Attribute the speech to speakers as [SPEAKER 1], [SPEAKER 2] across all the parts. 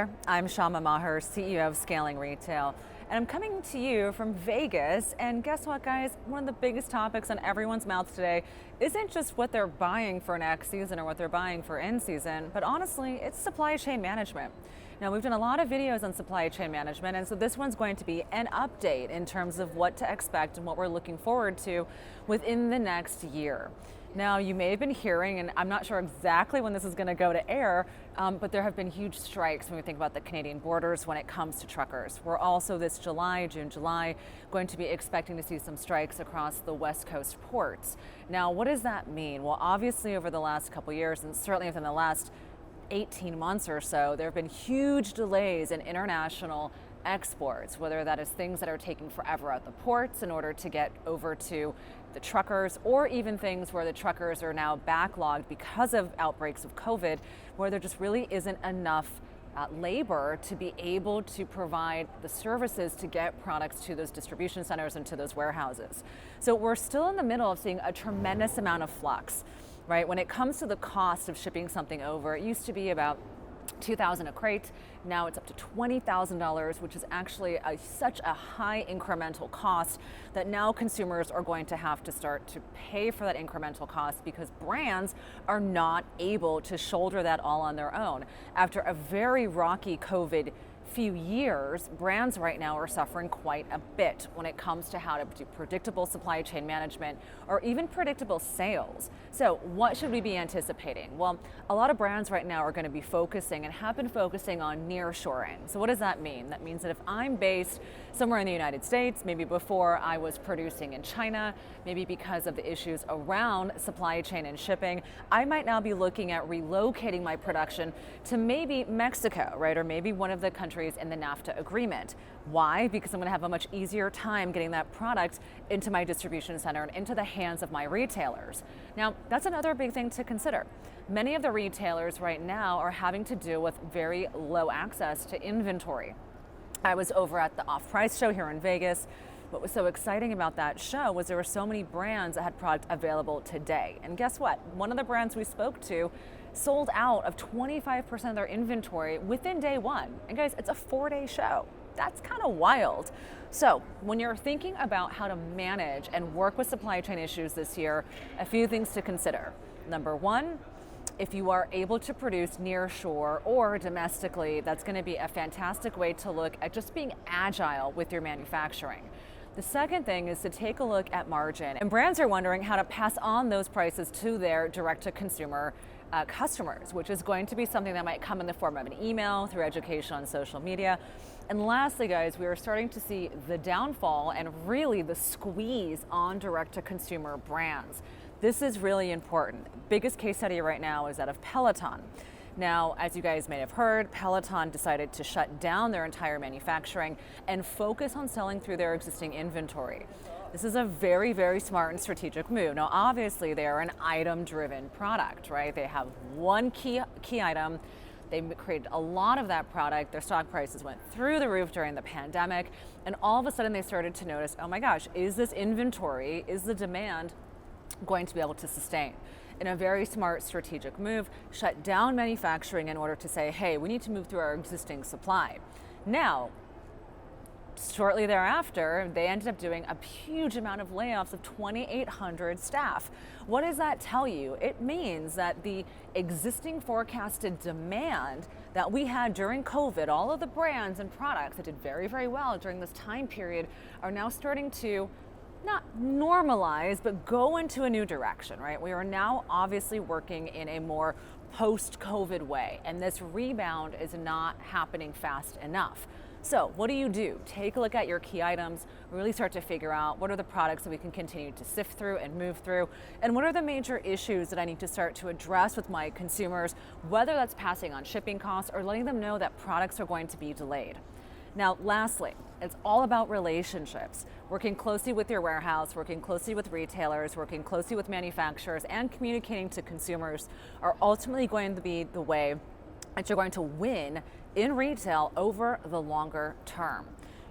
[SPEAKER 1] there, I'm Syama, CEO of Scaling Retail, and I'm coming to you from Vegas. And guess what, guys? One of the biggest topics on everyone's mouths today isn't just what they're buying for next season or what they're buying for in season, but honestly, it's supply chain management. Now, we've done a lot of videos on supply chain management, and so this one's going to be an update in terms of what to expect and what we're looking forward to within the next year. Now, you may have been hearing, and I'm not sure exactly when this is going to go to air, but there have been huge strikes when we think about the Canadian borders when it comes to truckers. We're also this June, July, going to be expecting to see some strikes across the West Coast ports. Now, what does that mean? Well, obviously over the last couple years, and certainly within the last 18 months or so, there have been huge delays in international exports, whether that is things that are taking forever at the ports in order to get over to the truckers, or even things where the truckers are now backlogged because of outbreaks of COVID, where there just really isn't enough labor to be able to provide the services to get products to those distribution centers and to those warehouses. So we're still in the middle of seeing a tremendous amount of flux, right? When it comes to the cost of shipping something over, it used to be about $2,000 a crate. Now it's up to $20,000, which is actually such a high incremental cost that now consumers are going to have to start to pay for that incremental cost because brands are not able to shoulder that all on their own. After a very rocky COVID few years, brands right now are suffering quite a bit when it comes to how to do predictable supply chain management or even predictable sales. So what should we be anticipating? Well, a lot of brands right now are going to be focusing and have been focusing on nearshoring. So what does that mean? That means that if I'm based somewhere in the United States, maybe before I was producing in China, maybe because of the issues around supply chain and shipping, I might now be looking at relocating my production to maybe Mexico, right? Or maybe one of the countries in the NAFTA agreement. Why? Because I'm going to have a much easier time getting that product into my distribution center and into the hands of my retailers. Now, that's another big thing to consider. Many of the retailers right now are having to deal with very low access to inventory. I was over at the Off-Price show here in Vegas. What was so exciting about that show was there were so many brands that had product available today. And guess what? One of the brands we spoke to sold out of 25% of their inventory within day one. And guys, it's a 4-day show. That's kind of wild. So when you're thinking about how to manage and work with supply chain issues this year, a few things to consider. Number one, if you are able to produce near shore or domestically, that's going to be a fantastic way to look at just being agile with your manufacturing. The second thing is to take a look at margin. And brands are wondering how to pass on those prices to their direct-to-consumer customers, which is going to be something that might come in the form of an email, through education on social media. And lastly, guys, we are starting to see the downfall and really the squeeze on direct-to-consumer brands. This is really important. Biggest case study right now is that of Peloton. Now, as you guys may have heard, Peloton decided to shut down their entire manufacturing and focus on selling through their existing inventory. This is a very, very smart and strategic move. Now, obviously, they are an item-driven product, right? They have one key item. They created a lot of that product. Their stock prices went through the roof during the pandemic. And all of a sudden, they started to notice, oh my gosh, is this inventory, is the demand going to be able to sustain? In a very smart strategic move, shut down manufacturing in order to say, hey, we need to move through our existing supply. Now, shortly thereafter, they ended up doing a huge amount of layoffs of 2,800 staff. What does that tell you? It means that the existing forecasted demand that we had during COVID, all of the brands and products that did very, very well during this time period are now starting to not normalize, but go into a new direction, right? We are now obviously working in a more post-COVID way, and this rebound is not happening fast enough. So what do? Take a look at your key items, really start to figure out what are the products that we can continue to sift through and move through, and what are the major issues that I need to start to address with my consumers, whether that's passing on shipping costs or letting them know that products are going to be delayed. Now, lastly, it's all about relationships. Working closely with your warehouse, working closely with retailers, working closely with manufacturers, and communicating to consumers are ultimately going to be the way that you're going to win in retail over the longer term,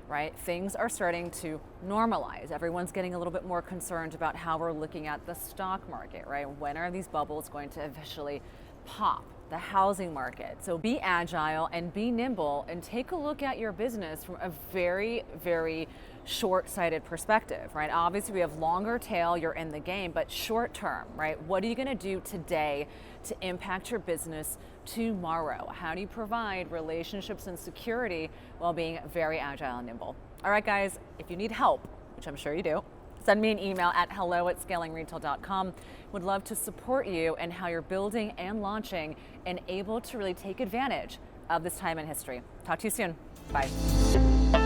[SPEAKER 1] right? Things are starting to normalize. Everyone's getting a little bit more concerned about how we're looking at the stock market, right? When are these bubbles going to eventually pop, the housing market. So be agile and be nimble and take a look at your business from a very, very short-sighted perspective, right? Obviously we have longer tail, you're in the game, but short term, right? What are you gonna do today to impact your business tomorrow? How do you provide relationships and security while being very agile and nimble? All right, guys, if you need help, which I'm sure you do, send me an email at hello@scalingretail.com. Would love to support you in how you're building and launching and able to really take advantage of this time in history. Talk to you soon. Bye.